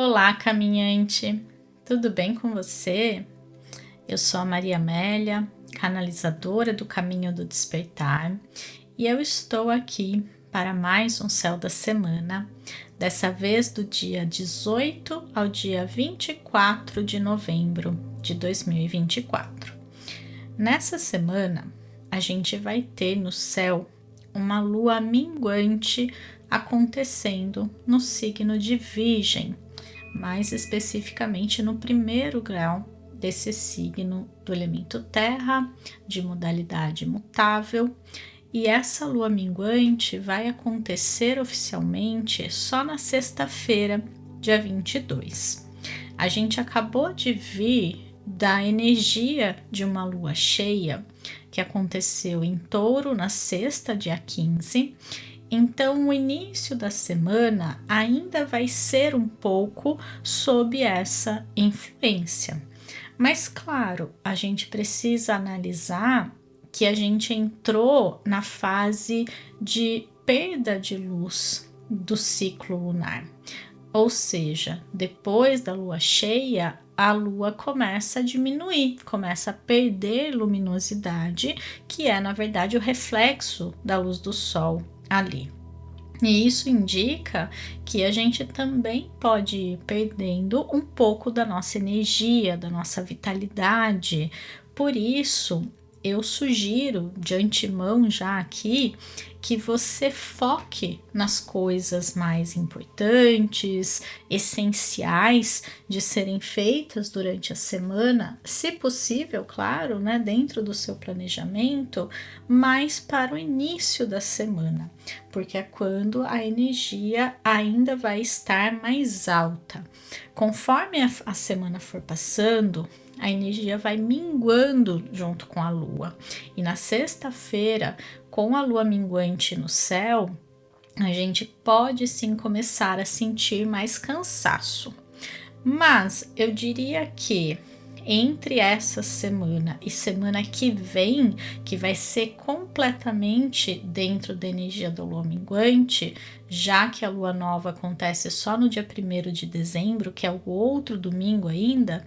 Olá, caminhante! Tudo bem com você? Eu sou a Maria Amélia, canalizadora do Caminho do Despertar, e eu estou aqui para mais um Céu da Semana, dessa vez do dia 18 ao dia 24 de novembro de 2024. Nessa semana, a gente vai ter no céu uma lua minguante acontecendo no signo de Virgem, mais especificamente no primeiro grau desse signo do elemento terra, de modalidade mutável, e essa lua minguante vai acontecer oficialmente só na sexta-feira, dia 22. A gente acabou de vir da energia de uma lua cheia que aconteceu em Touro na sexta, dia 15. Então, o início da semana ainda vai ser um pouco sob essa influência. Mas, claro, a gente precisa analisar que a gente entrou na fase de perda de luz do ciclo lunar. Ou seja, depois da lua cheia, a lua começa a diminuir, começa a perder luminosidade, que é, na verdade, o reflexo da luz do sol ali. E isso indica que a gente também pode ir perdendo um pouco da nossa energia, da nossa vitalidade. Por isso, eu sugiro de antemão já aqui que você foque nas coisas mais importantes, essenciais de serem feitas durante a semana, se possível, claro, né, dentro do seu planejamento, mas para o início da semana, porque é quando a energia ainda vai estar mais alta. Conforme a semana for passando, a energia vai minguando junto com a lua. E na sexta-feira, com a lua minguante no céu, a gente pode sim começar a sentir mais cansaço. Mas eu diria que entre essa semana e semana que vem, que vai ser completamente dentro da energia da lua minguante, já que a lua nova acontece só no dia 1º de dezembro, que é o outro domingo ainda,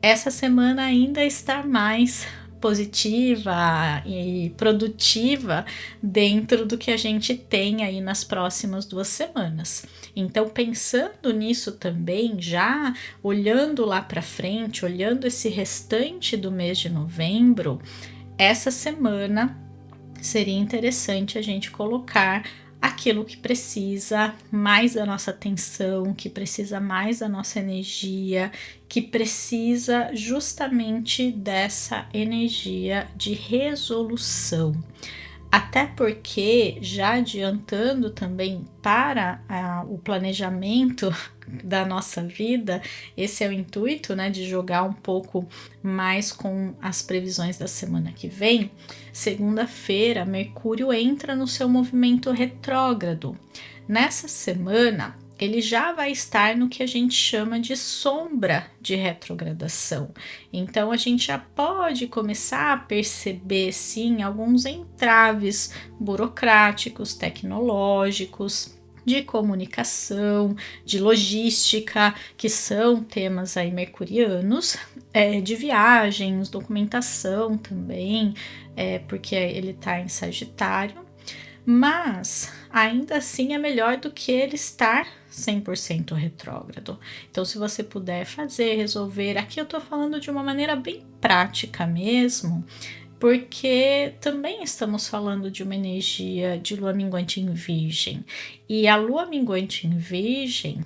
essa semana ainda está mais positiva e produtiva dentro do que a gente tem aí nas próximas 2 semanas. Então, pensando nisso também, já olhando lá para frente, olhando esse restante do mês de novembro, essa semana seria interessante a gente colocar aquilo que precisa mais da nossa atenção, que precisa mais da nossa energia, que precisa justamente dessa energia de resolução. Até porque, já adiantando também para o planejamento da nossa vida, esse é o intuito, né, de jogar um pouco mais com as previsões da semana que vem. Segunda-feira, Mercúrio entra no seu movimento retrógrado. Nessa semana, ele já vai estar no que a gente chama de sombra de retrogradação. Então, a gente já pode começar a perceber, sim, alguns entraves burocráticos, tecnológicos, de comunicação, de logística, que são temas aí mercurianos, de viagens, documentação também, porque ele está em Sagitário. Mas ainda assim é melhor do que ele estar 100% retrógrado. Então, se você puder fazer, resolver, aqui eu tô falando de uma maneira bem prática mesmo, porque também estamos falando de uma energia de lua minguante em Virgem. E a lua minguante em Virgem,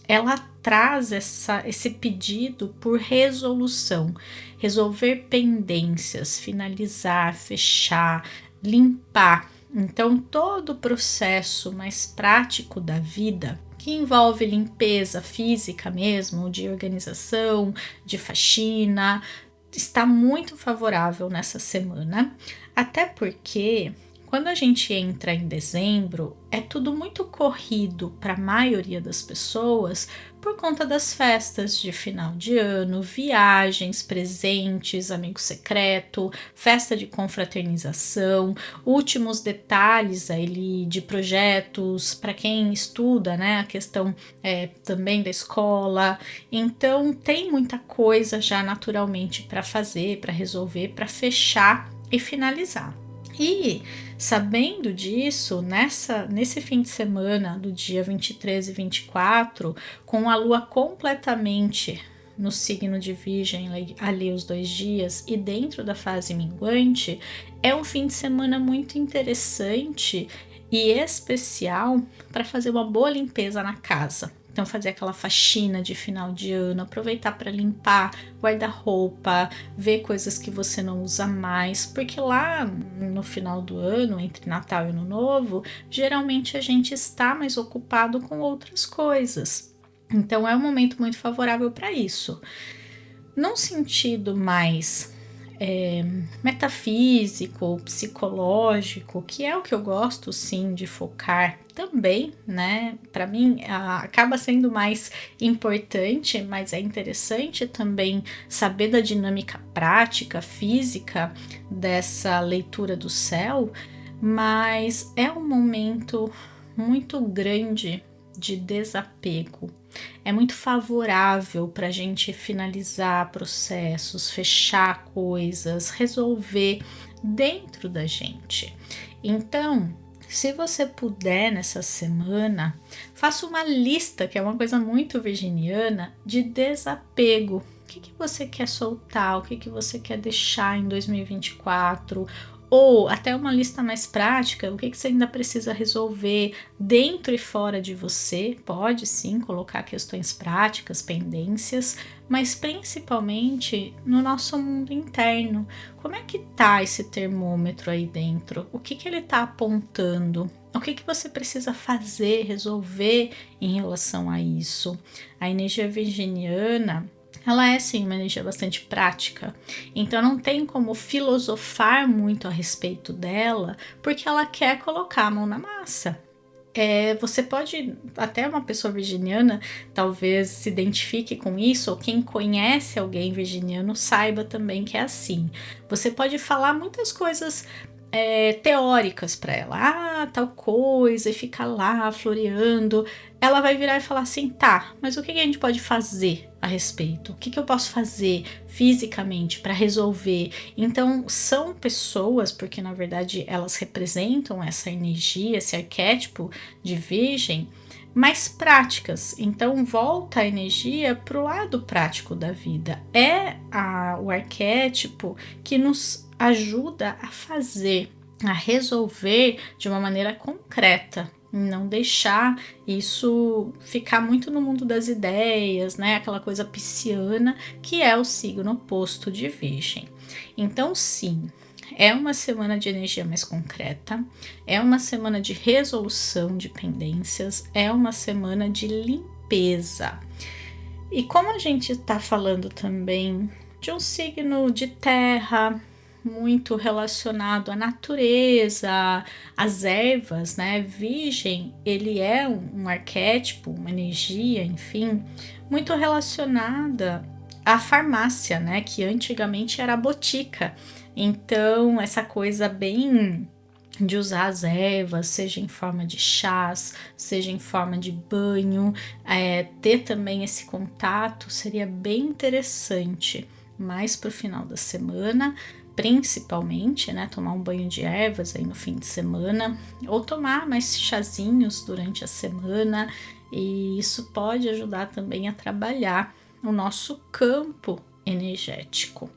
ela traz esse pedido por resolução, resolver pendências, finalizar, fechar, limpar. Então, todo o processo mais prático da vida, que envolve limpeza física mesmo, de organização, de faxina, está muito favorável nessa semana, até porque quando a gente entra em dezembro, é tudo muito corrido para a maioria das pessoas por conta das festas de final de ano, viagens, presentes, amigo secreto, festa de confraternização, últimos detalhes ali de projetos para quem estuda, né? A questão também da escola. Então tem muita coisa já naturalmente para fazer, para resolver, para fechar e finalizar. E sabendo disso, nesse fim de semana do dia 23 e 24, com a lua completamente no signo de Virgem ali os 2 dias e dentro da fase minguante, é um fim de semana muito interessante e especial para fazer uma boa limpeza na casa. Então, fazer aquela faxina de final de ano, aproveitar para limpar guarda-roupa, ver coisas que você não usa mais, porque lá no final do ano, entre Natal e Ano Novo, geralmente a gente está mais ocupado com outras coisas. Então, é um momento muito favorável para isso. Num sentido mais metafísico, psicológico, que é o que eu gosto sim de focar também, né? Para mim acaba sendo mais importante, mas é interessante também saber da dinâmica prática, física dessa leitura do céu, mas é um momento muito grande de desapego. É muito favorável para a gente finalizar processos, fechar coisas, resolver dentro da gente. Então, se você puder nessa semana, faça uma lista, que é uma coisa muito virginiana, de desapego. O que você quer soltar, o que você quer deixar em 2024, ou até uma lista mais prática, o que você ainda precisa resolver dentro e fora de você. Pode sim colocar questões práticas, pendências, mas principalmente no nosso mundo interno. Como é que tá esse termômetro aí dentro? O que ele tá apontando? O que você precisa fazer, resolver em relação a isso? A energia virginiana, ela é sim uma energia bastante prática, então não tem como filosofar muito a respeito dela, porque ela quer colocar a mão na massa. Você pode, até uma pessoa virginiana talvez se identifique com isso, ou quem conhece alguém virginiano saiba também que é assim. Você pode falar muitas coisas teóricas para ela, tal coisa, e ficar lá floreando. Ela vai virar e falar assim, tá, mas o que a gente pode fazer a respeito? O que eu posso fazer fisicamente para resolver? Então, são pessoas, porque na verdade elas representam essa energia, esse arquétipo de virgem, mais práticas. Então, volta a energia para o lado prático da vida. É o arquétipo que nos ajuda a fazer, a resolver de uma maneira concreta, não deixar isso ficar muito no mundo das ideias, né? Aquela coisa pisciana que é o signo oposto de Virgem. Então, sim, é uma semana de energia mais concreta, é uma semana de resolução de pendências, é uma semana de limpeza. E como a gente está falando também de um signo de terra, muito relacionado à natureza, às ervas, né? Virgem, ele é um arquétipo, uma energia, enfim, muito relacionada à farmácia, né? Que antigamente era a botica. Então, essa coisa bem de usar as ervas, seja em forma de chás, seja em forma de banho, ter também esse contato seria bem interessante, mais para o final da semana, principalmente, né, tomar um banho de ervas aí no fim de semana, ou tomar mais chazinhos durante a semana, e isso pode ajudar também a trabalhar o nosso campo energético.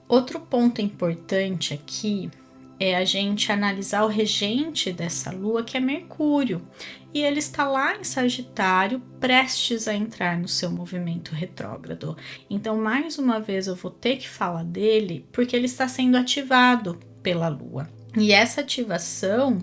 Outro ponto importante aqui é a gente analisar o regente dessa lua, que é Mercúrio, e ele está lá em Sagitário, prestes a entrar no seu movimento retrógrado. Então, mais uma vez, eu vou ter que falar dele, porque ele está sendo ativado pela lua. E essa ativação,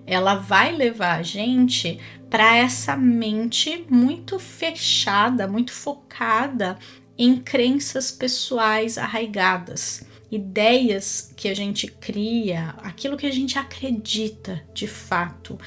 ela vai levar a gente para essa mente muito fechada, muito focada em crenças pessoais arraigadas. ideias que a gente cria, aquilo que a gente acredita de fato,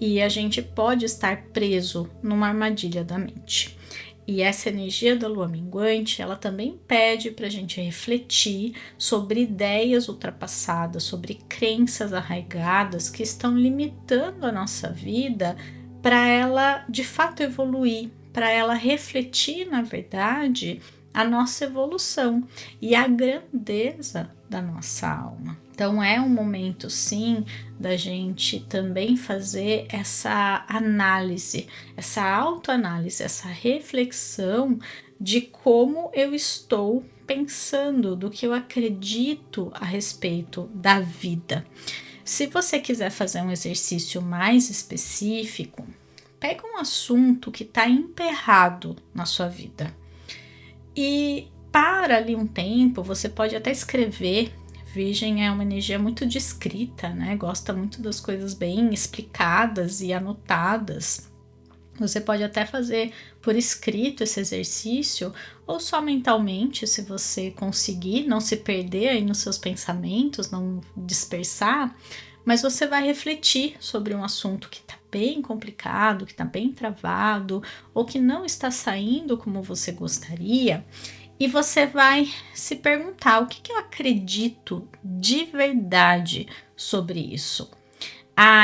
e a gente pode estar preso numa armadilha da mente. E essa energia da lua minguante, ela também pede para a gente refletir sobre ideias ultrapassadas, sobre crenças arraigadas que estão limitando a nossa vida para ela de fato evoluir, para ela refletir, na verdade, a nossa evolução e a grandeza da nossa alma. Então é um momento sim da gente também fazer essa análise, essa autoanálise, essa reflexão de como eu estou pensando, do que eu acredito a respeito da vida. Se você quiser fazer um exercício mais específico, pega um assunto que está emperrado na sua vida e para ali um tempo. Você pode até escrever. Virgem é uma energia muito de escrita, né? Gosta muito das coisas bem explicadas e anotadas. Você pode até fazer por escrito esse exercício, ou só mentalmente, se você conseguir não se perder aí nos seus pensamentos, não dispersar, mas você vai refletir sobre um assunto que está bem complicado, que está bem travado, ou que não está saindo como você gostaria. E você vai se perguntar o que eu acredito de verdade sobre isso.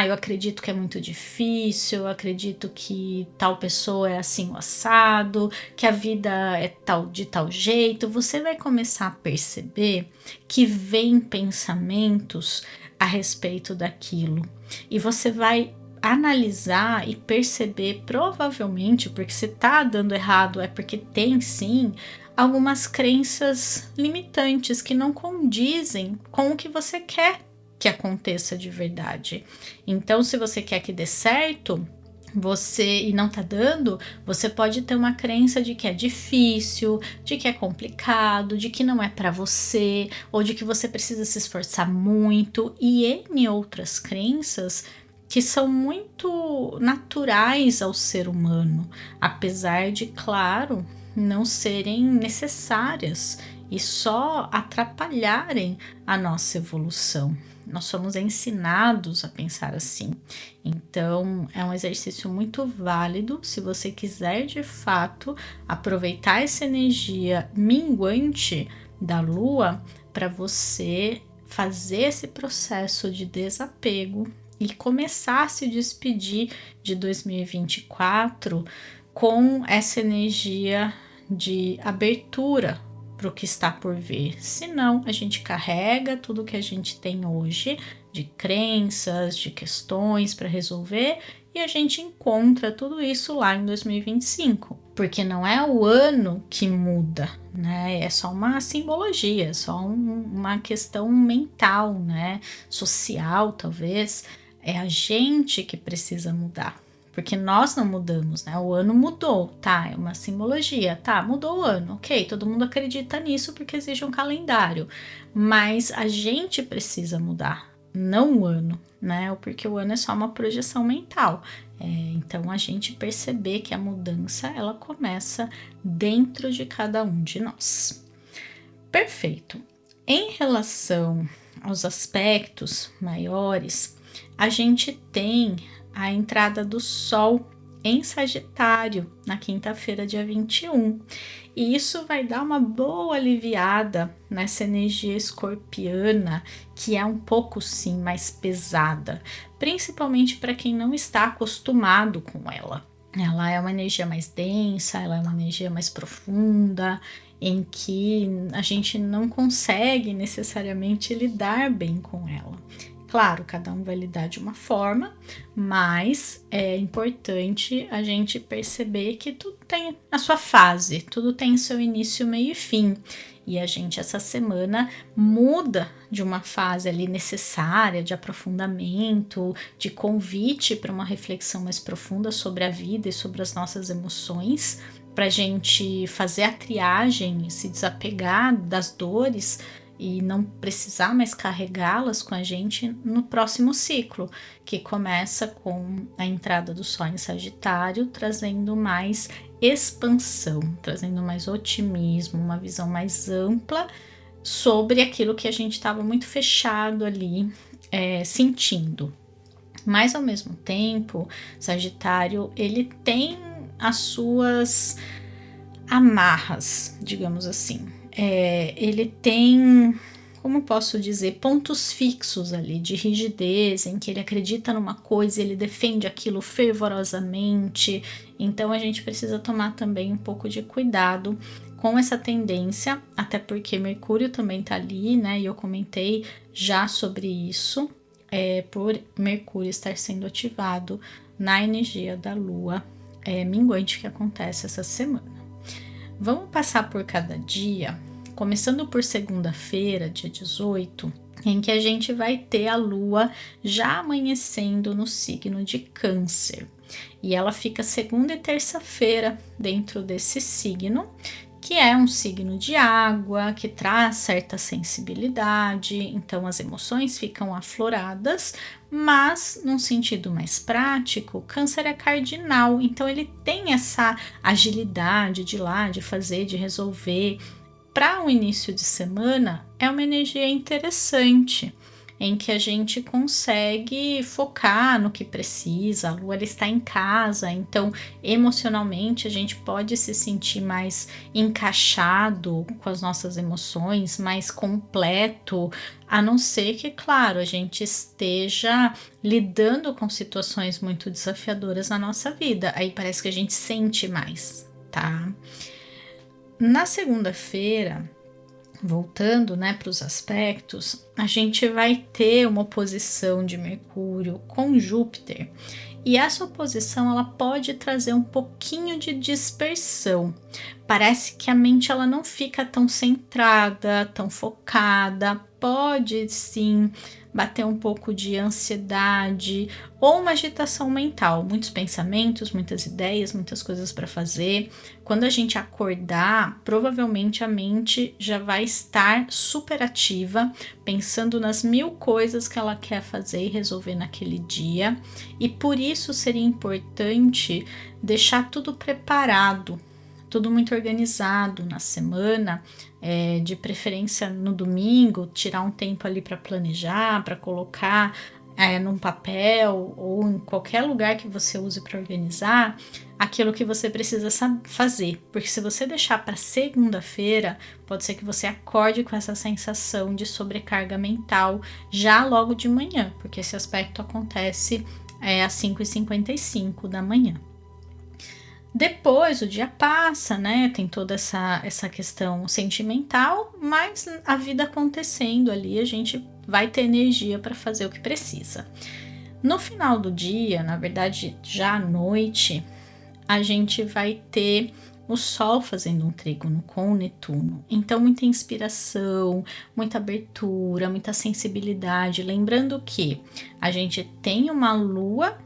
Eu acredito que é muito difícil, eu acredito que tal pessoa é assim o assado, que a vida é tal de tal jeito. Você vai começar a perceber que vem pensamentos a respeito daquilo. E você vai analisar e perceber, provavelmente, porque se tá dando errado é porque tem sim algumas crenças limitantes que não condizem com o que você quer que aconteça de verdade. Então, se você quer que dê certo, e não tá dando, você pode ter uma crença de que é difícil, de que é complicado, de que não é para você, ou de que você precisa se esforçar muito, e N outras crenças que são muito naturais ao ser humano, apesar de, claro, não serem necessárias e só atrapalharem a nossa evolução. Nós somos ensinados a pensar assim. Então, é um exercício muito válido se você quiser de fato aproveitar essa energia minguante da lua para você fazer esse processo de desapego e começar a se despedir de 2024 com essa energia de abertura para o que está por vir. Senão, a gente carrega tudo que a gente tem hoje de crenças, de questões para resolver, e a gente encontra tudo isso lá em 2025. Porque não é o ano que muda, né? É só uma simbologia, é só uma questão mental, né? Social, talvez. É a gente que precisa mudar. Porque nós não mudamos, né? O ano mudou, tá? É uma simbologia, tá? Mudou o ano, ok. Todo mundo acredita nisso porque existe um calendário. Mas a gente precisa mudar, não o ano, né? Porque o ano é só uma projeção mental. Então, a gente perceber que a mudança, ela começa dentro de cada um de nós. Perfeito. Em relação aos aspectos maiores, a gente tem a entrada do Sol em Sagitário na quinta-feira, dia 21. E isso vai dar uma boa aliviada nessa energia escorpiana, que é um pouco sim mais pesada, principalmente para quem não está acostumado com ela. Ela é uma energia mais densa, ela é uma energia mais profunda, em que a gente não consegue necessariamente lidar bem com ela. Claro, cada um vai lidar de uma forma, mas é importante a gente perceber que tudo tem a sua fase, tudo tem seu início, meio e fim. E a gente, essa semana, muda de uma fase ali necessária, de aprofundamento, de convite para uma reflexão mais profunda sobre a vida e sobre as nossas emoções, para a gente fazer a triagem, se desapegar das dores e não precisar mais carregá-las com a gente no próximo ciclo, que começa com a entrada do Sol em Sagitário, trazendo mais expansão, trazendo mais otimismo, uma visão mais ampla sobre aquilo que a gente estava muito fechado ali, sentindo. Mas ao mesmo tempo, Sagitário, ele tem as suas amarras, digamos assim. Ele tem, como posso dizer, pontos fixos ali de rigidez, em que ele acredita numa coisa e ele defende aquilo fervorosamente. Então a gente precisa tomar também um pouco de cuidado com essa tendência, até porque Mercúrio também tá ali, né? E eu comentei já sobre isso, por Mercúrio estar sendo ativado na energia da Lua minguante que acontece essa semana. Vamos passar por cada dia, começando por segunda-feira, dia 18, em que a gente vai ter a Lua já amanhecendo no signo de Câncer. E ela fica segunda e terça-feira dentro desse signo, que é um signo de água, que traz certa sensibilidade, então as emoções ficam afloradas, mas num sentido mais prático, Câncer é cardinal, então ele tem essa agilidade de ir lá, de fazer, de resolver. Para um início de semana, é uma energia interessante, em que a gente consegue focar no que precisa. A Lua ela está em casa, então emocionalmente a gente pode se sentir mais encaixado com as nossas emoções, mais completo, a não ser que, claro, a gente esteja lidando com situações muito desafiadoras na nossa vida. Aí parece que a gente sente mais, tá? Na segunda-feira, voltando, né, para os aspectos, a gente vai ter uma oposição de Mercúrio com Júpiter. E essa oposição ela pode trazer um pouquinho de dispersão. Parece que a mente ela não fica tão centrada, tão focada. Pode sim bater um pouco de ansiedade ou uma agitação mental, muitos pensamentos, muitas ideias, muitas coisas para fazer. Quando a gente acordar, provavelmente a mente já vai estar super ativa, pensando nas 1000 coisas que ela quer fazer e resolver naquele dia. E por isso seria importante deixar tudo preparado, tudo muito organizado na semana, de preferência no domingo, tirar um tempo ali para planejar, para colocar num papel ou em qualquer lugar que você use para organizar aquilo que você precisa fazer, porque se você deixar para segunda-feira, pode ser que você acorde com essa sensação de sobrecarga mental já logo de manhã, porque esse aspecto acontece às 5h55 da manhã. Depois o dia passa, né? Tem toda essa questão sentimental, mas a vida acontecendo ali, a gente vai ter energia para fazer o que precisa. No final do dia, na verdade, já à noite, a gente vai ter o Sol fazendo um trígono com o Netuno. Então, muita inspiração, muita abertura, muita sensibilidade. Lembrando que a gente tem uma Lua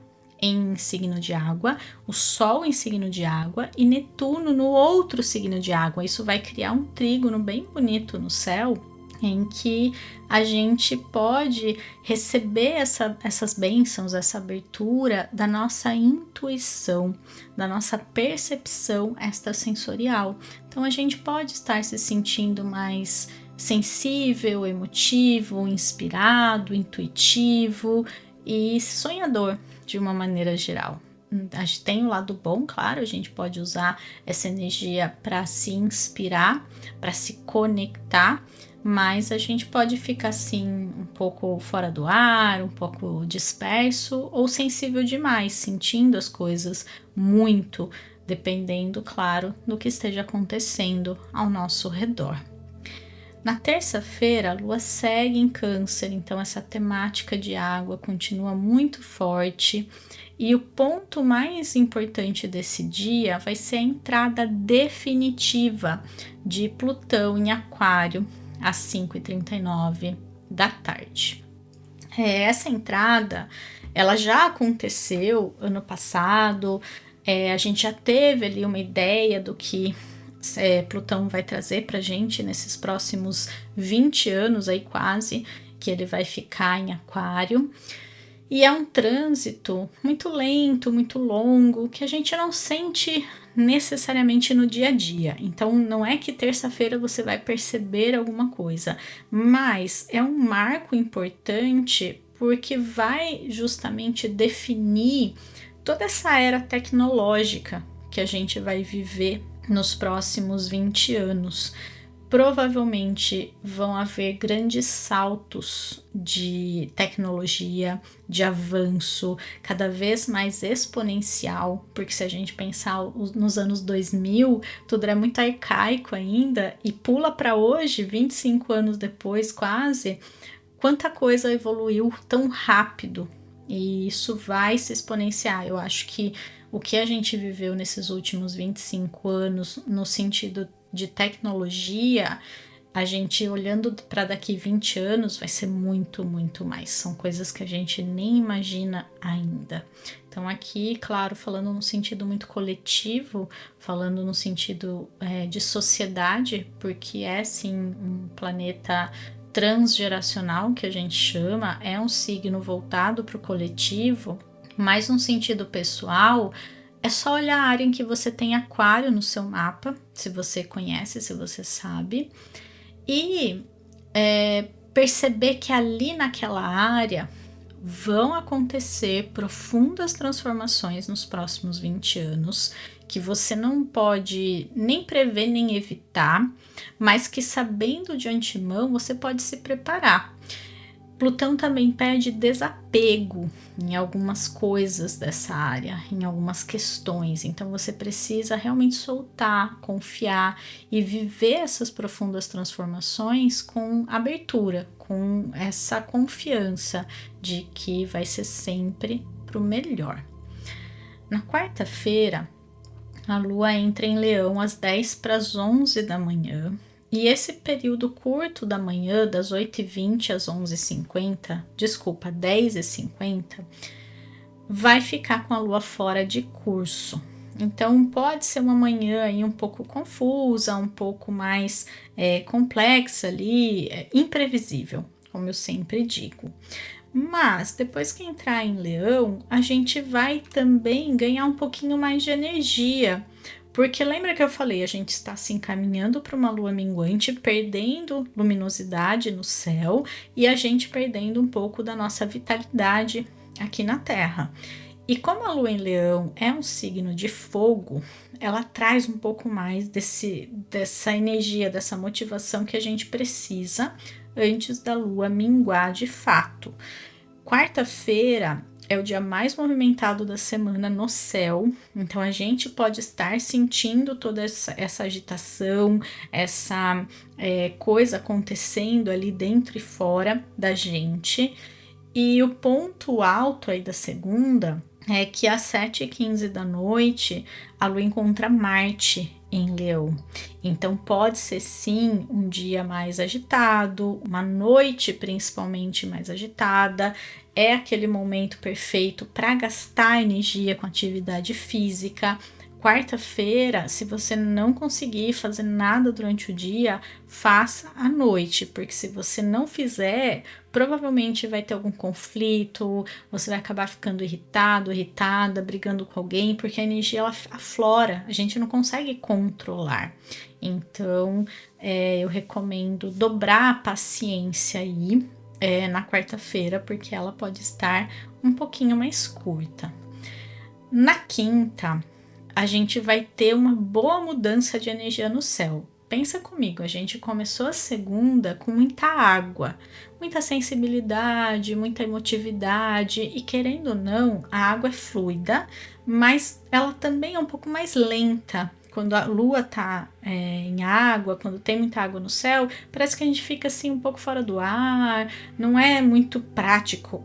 em signo de água, o Sol em signo de água e Netuno no outro signo de água. Isso vai criar um trígono bem bonito no céu, em que a gente pode receber essas bênçãos, essa abertura da nossa intuição, da nossa percepção extrasensorial. Então a gente pode estar se sentindo mais sensível, emotivo, inspirado, intuitivo e sonhador de uma maneira geral. A gente tem o lado bom, claro, a gente pode usar essa energia para se inspirar, para se conectar, mas a gente pode ficar assim um pouco fora do ar, um pouco disperso ou sensível demais, sentindo as coisas muito, dependendo, claro, do que esteja acontecendo ao nosso redor. Na terça-feira, a Lua segue em Câncer, então essa temática de água continua muito forte. E o ponto mais importante desse dia vai ser a entrada definitiva de Plutão em Aquário, às 5h39 da tarde. Essa entrada, ela já aconteceu ano passado, a gente já teve ali uma ideia do que Plutão vai trazer pra gente nesses próximos 20 anos aí quase, que ele vai ficar em Aquário. E é um trânsito muito lento, muito longo, que a gente não sente necessariamente no dia a dia. Então, não é que terça-feira você vai perceber alguma coisa, mas é um marco importante porque vai justamente definir toda essa era tecnológica que a gente vai viver nos próximos 20 anos. Provavelmente vão haver grandes saltos de tecnologia, de avanço, cada vez mais exponencial, porque se a gente pensar nos anos 2000, tudo era muito arcaico ainda, e pula para hoje, 25 anos depois quase, quanta coisa evoluiu tão rápido, e isso vai se exponenciar. Eu acho que o que a gente viveu nesses últimos 25 anos, no sentido de tecnologia, a gente olhando para daqui 20 anos vai ser muito, muito mais. São coisas que a gente nem imagina ainda. Então, aqui, claro, falando no sentido muito coletivo, falando no sentido de sociedade, porque é sim um planeta transgeracional que a gente chama, é um signo voltado para o coletivo, mas no sentido pessoal. É só olhar a área em que você tem aquário no seu mapa, se você conhece, se você sabe, e perceber que ali naquela área vão acontecer profundas transformações nos próximos 20 anos, que você não pode nem prever nem evitar, mas que sabendo de antemão você pode se preparar. Plutão também pede desapego em algumas coisas dessa área, em algumas questões. Então você precisa realmente soltar, confiar e viver essas profundas transformações com abertura, com essa confiança de que vai ser sempre para o melhor. Na quarta-feira, a Lua entra em Leão às 10 para as 11 da manhã. E esse período curto da manhã, das 8h20 às 11h50, desculpa, 10h50, vai ficar com a Lua fora de curso. Então pode ser uma manhã aí um pouco confusa, um pouco mais complexa ali, imprevisível, como eu sempre digo. Mas depois que entrar em Leão, a gente vai também ganhar um pouquinho mais de energia. Porque lembra que eu falei, a gente está se encaminhando para uma lua minguante, perdendo luminosidade no céu e a gente perdendo um pouco da nossa vitalidade aqui na Terra. E como a lua em Leão é um signo de fogo, ela traz um pouco mais dessa energia, dessa motivação que a gente precisa antes da lua minguar de fato. Quarta-feira é o dia mais movimentado da semana no céu, então a gente pode estar sentindo toda essa agitação, essa coisa acontecendo ali dentro e fora da gente. E o ponto alto aí da segunda é que às 7h15 da noite a Lua encontra Marte em Leão. Então pode ser sim um dia mais agitado, uma noite principalmente mais agitada. É aquele momento perfeito para gastar energia com atividade física. Quarta-feira, se você não conseguir fazer nada durante o dia, faça à noite, porque se você não fizer, provavelmente vai ter algum conflito, você vai acabar ficando irritado, irritada, brigando com alguém, porque a energia ela aflora, a gente não consegue controlar. Então, eu recomendo dobrar a paciência aí na quarta-feira, porque ela pode estar um pouquinho mais curta. Na quinta, a gente vai ter uma boa mudança de energia no céu. Pensa comigo, a gente começou a segunda com muita água, muita sensibilidade, muita emotividade e querendo ou não, a água é fluida, mas ela também é um pouco mais lenta. Quando a lua tá em água, quando tem muita água no céu, parece que a gente fica assim um pouco fora do ar, não é muito prático,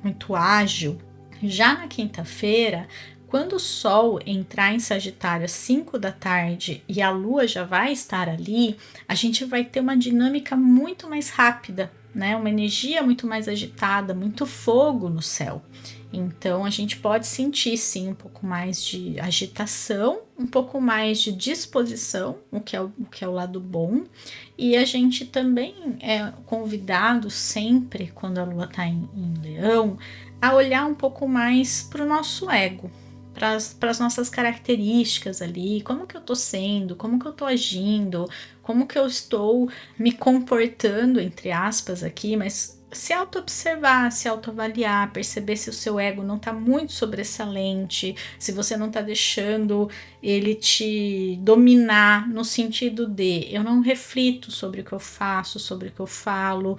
muito ágil. Já na quinta-feira, quando o Sol entrar em Sagitário às 5 da tarde e a Lua já vai estar ali, a gente vai ter uma dinâmica muito mais rápida, né? Uma energia muito mais agitada, muito fogo no céu. Então a gente pode sentir sim um pouco mais de agitação, um pouco mais de disposição, o que é o lado bom. E a gente também é convidado sempre, quando a Lua está em Leão, a olhar um pouco mais para o nosso ego, para as nossas características ali, como que eu tô sendo, como que eu tô agindo, como que eu estou me comportando, entre aspas aqui, mas se auto-observar, se autoavaliar, perceber se o seu ego não está muito sobressalente, se você não está deixando ele te dominar no sentido de eu não reflito sobre o que eu faço, sobre o que eu falo,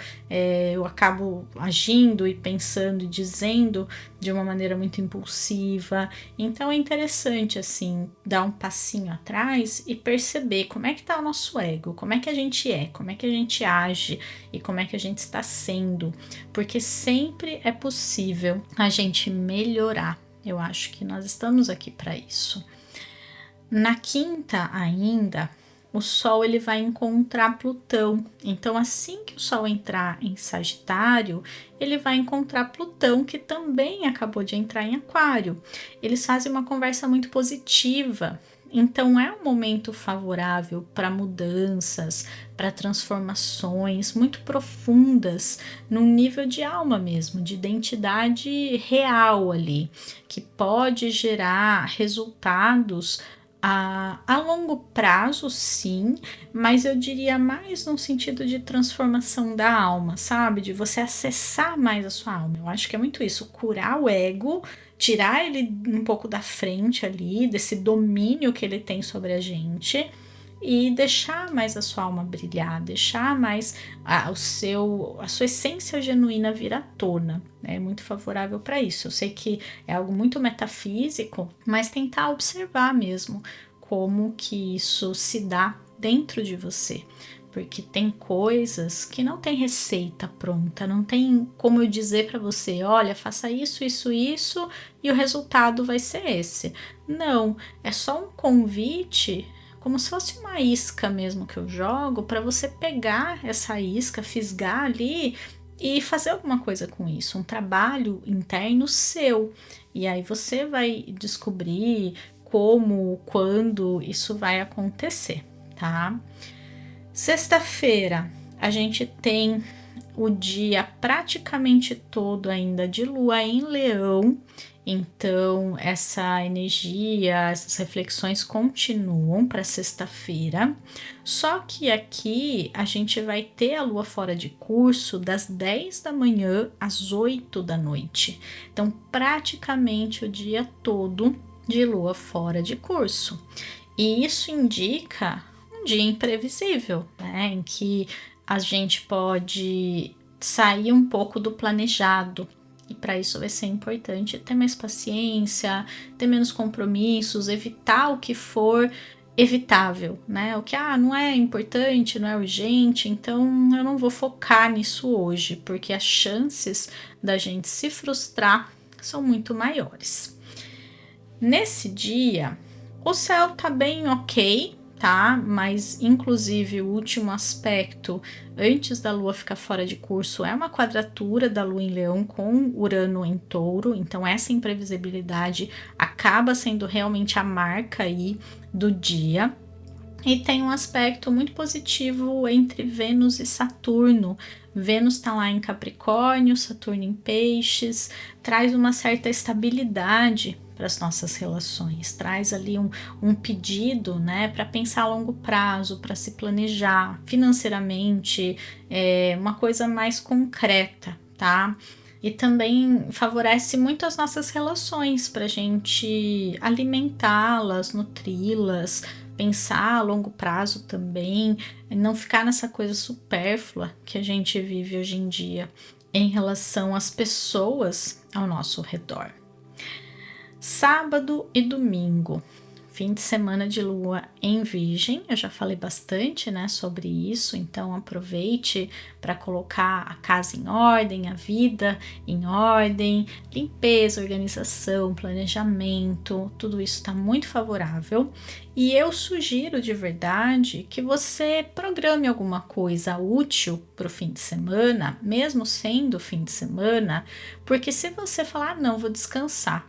eu acabo agindo e pensando e dizendo de uma maneira muito impulsiva. Então é interessante assim dar um passinho atrás e perceber como é que está o nosso ego, como é que a gente é, como é que a gente age e como é que a gente está sendo, porque sempre é possível a gente melhorar. Eu acho que nós estamos aqui para isso. Na quinta ainda, o Sol ele vai encontrar Plutão. Então, assim que o Sol entrar em Sagitário, ele vai encontrar Plutão, que também acabou de entrar em Aquário. Eles fazem uma conversa muito positiva. Então, é um momento favorável para mudanças, para transformações muito profundas, num nível de alma mesmo, de identidade real ali, que pode gerar resultados a longo prazo, sim, mas eu diria mais no sentido de transformação da alma, sabe? De você acessar mais a sua alma. Eu acho que é muito isso, curar o ego, tirar ele um pouco da frente ali, desse domínio que ele tem sobre a gente e deixar mais a sua alma brilhar, deixar mais a sua essência genuína vir à tona. É muito favorável para isso. Eu sei que é algo muito metafísico, mas tentar observar mesmo como que isso se dá dentro de você. Porque tem coisas que não tem receita pronta, não tem como eu dizer para você, olha, faça isso, isso, isso e o resultado vai ser esse. Não, é só um convite, como se fosse uma isca mesmo que eu jogo, para você pegar essa isca, fisgar ali e fazer alguma coisa com isso, um trabalho interno seu. E aí você vai descobrir como, quando isso vai acontecer, tá? Sexta-feira, a gente tem o dia praticamente todo ainda de lua em Leão, então essa energia, essas reflexões continuam para sexta-feira. Só que aqui a gente vai ter a lua fora de curso das 10 da manhã às 8 da noite. Então, praticamente o dia todo de lua fora de curso. E isso indica dia imprevisível, né? Em que a gente pode sair um pouco do planejado. E para isso vai ser importante ter mais paciência, ter menos compromissos, evitar o que for evitável, né? O que não é importante, não é urgente, então eu não vou focar nisso hoje, porque as chances da gente se frustrar são muito maiores. Nesse dia, o céu tá bem ok, tá? Mas inclusive o último aspecto antes da Lua ficar fora de curso é uma quadratura da Lua em Leão com Urano em Touro, então essa imprevisibilidade acaba sendo realmente a marca aí do dia. E tem um aspecto muito positivo entre Vênus e Saturno. Vênus está lá em Capricórnio, Saturno em Peixes, traz uma certa estabilidade para as nossas relações, traz ali um pedido, né, para pensar a longo prazo, para se planejar financeiramente, uma coisa mais concreta, tá? E também favorece muito as nossas relações para a gente alimentá-las, nutri-las, pensar a longo prazo também, não ficar nessa coisa supérflua que a gente vive hoje em dia em relação às pessoas ao nosso redor. Sábado e domingo, fim de semana de lua em Virgem, eu já falei bastante, né, sobre isso, então aproveite para colocar a casa em ordem, a vida em ordem, limpeza, organização, planejamento, tudo isso está muito favorável. E eu sugiro de verdade que você programe alguma coisa útil para o fim de semana, mesmo sendo fim de semana, porque se você falar, não, vou descansar,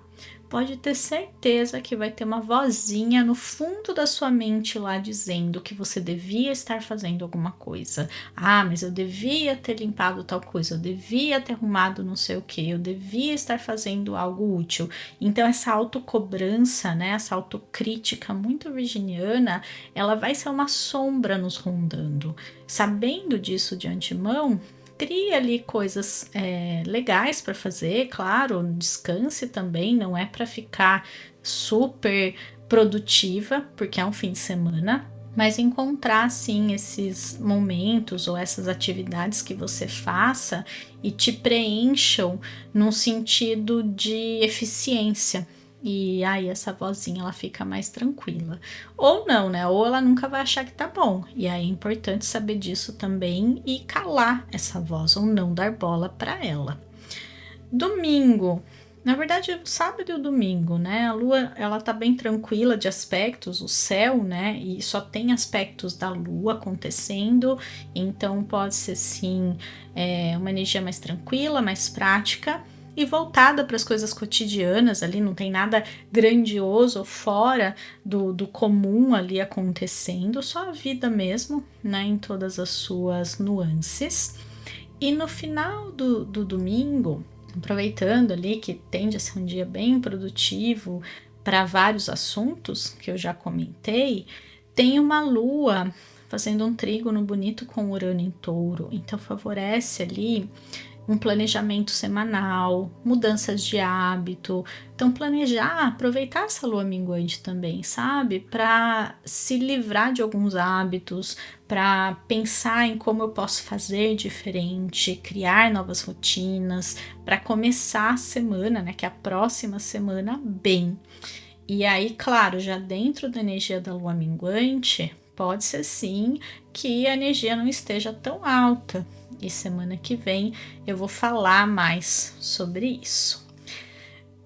pode ter certeza que vai ter uma vozinha no fundo da sua mente lá dizendo que você devia estar fazendo alguma coisa. Ah, mas eu devia ter limpado tal coisa, eu devia ter arrumado não sei o que, eu devia estar fazendo algo útil. Então essa autocobrança, né, essa autocrítica muito virginiana, ela vai ser uma sombra nos rondando. Sabendo disso de antemão, cria ali coisas legais para fazer, claro, descanse também, não é para ficar super produtiva, porque é um fim de semana, mas encontrar sim esses momentos ou essas atividades que você faça e te preencham num sentido de eficiência. E aí essa vozinha ela fica mais tranquila. Ou não, né? Ou ela nunca vai achar que tá bom. E aí é importante saber disso também e calar essa voz ou não dar bola para ela. Domingo. Na verdade, o sábado e o domingo, né? A lua, ela tá bem tranquila de aspectos, o céu, né? E só tem aspectos da lua acontecendo, então pode ser sim uma energia mais tranquila, mais prática e voltada para as coisas cotidianas ali, não tem nada grandioso fora do comum ali acontecendo, só a vida mesmo, né? Em todas as suas nuances. E no final do domingo, aproveitando ali que tende a ser um dia bem produtivo para vários assuntos que eu já comentei, tem uma lua fazendo um trígono bonito com Urano em Touro, então favorece ali um planejamento semanal, mudanças de hábito. Então, planejar, aproveitar essa lua minguante também, sabe? Para se livrar de alguns hábitos, para pensar em como eu posso fazer diferente, criar novas rotinas, para começar a semana, né? Que é a próxima semana, bem. E aí, claro, já dentro da energia da lua minguante, pode ser sim que a energia não esteja tão alta. E semana que vem eu vou falar mais sobre isso.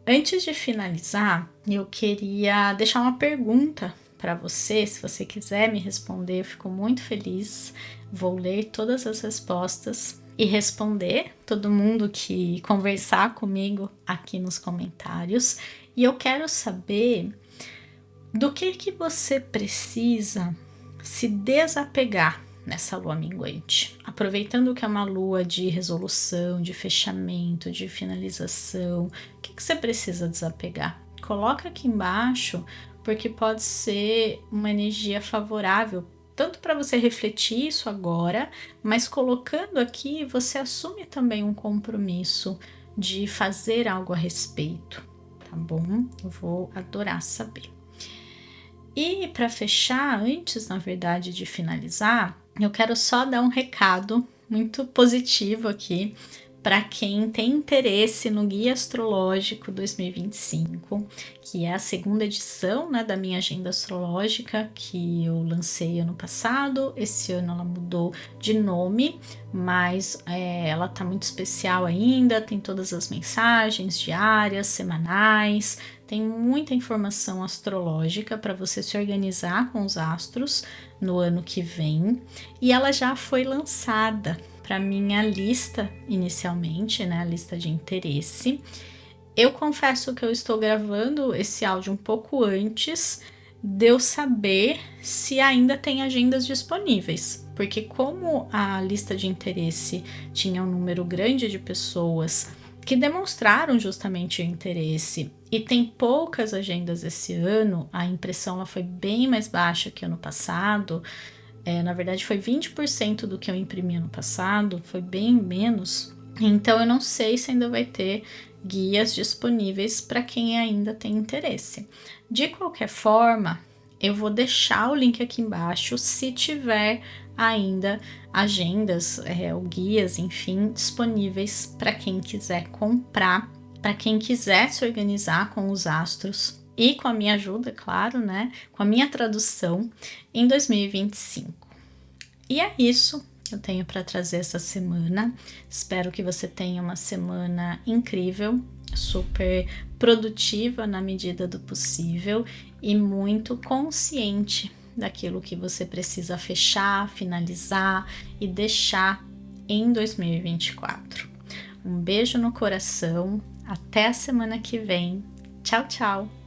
Antes de finalizar, eu queria deixar uma pergunta para você. Se você quiser me responder, eu fico muito feliz. Vou ler todas as respostas e responder todo mundo que conversar comigo aqui nos comentários. E eu quero saber do que você precisa se desapegar nessa lua minguante, aproveitando que é uma lua de resolução, de fechamento, de finalização. O que você precisa desapegar? Coloca aqui embaixo, porque pode ser uma energia favorável tanto para você refletir isso agora, mas colocando aqui você assume também um compromisso de fazer algo a respeito, tá bom? Eu vou adorar saber. E para fechar, antes na verdade de finalizar, eu quero só dar um recado muito positivo aqui para quem tem interesse no Guia Astrológico 2025, que é a segunda edição, né, da minha agenda astrológica que eu lancei ano passado. Esse ano ela mudou de nome, mas ela tá muito especial ainda, tem todas as mensagens diárias, semanais, tem muita informação astrológica para você se organizar com os astros no ano que vem, e ela já foi lançada para minha lista inicialmente, né, a lista de interesse. Eu confesso que eu estou gravando esse áudio um pouco antes de eu saber se ainda tem agendas disponíveis, porque como a lista de interesse tinha um número grande de pessoas que demonstraram justamente o interesse e tem poucas agendas esse ano, a impressão ela foi bem mais baixa que ano passado. Na verdade foi 20% do que eu imprimi ano passado, foi bem menos. Então eu não sei se ainda vai ter guias disponíveis para quem ainda tem interesse. De qualquer forma, eu vou deixar o link aqui embaixo se tiver ainda agendas ou guias, enfim, disponíveis para quem quiser comprar, para quem quiser se organizar com os astros e com a minha ajuda, claro, né? Com a minha tradução em 2025. E é isso que eu tenho para trazer essa semana. Espero que você tenha uma semana incrível, super produtiva na medida do possível e muito consciente daquilo que você precisa fechar, finalizar e deixar em 2024. Um beijo no coração, até a semana que vem. Tchau, tchau!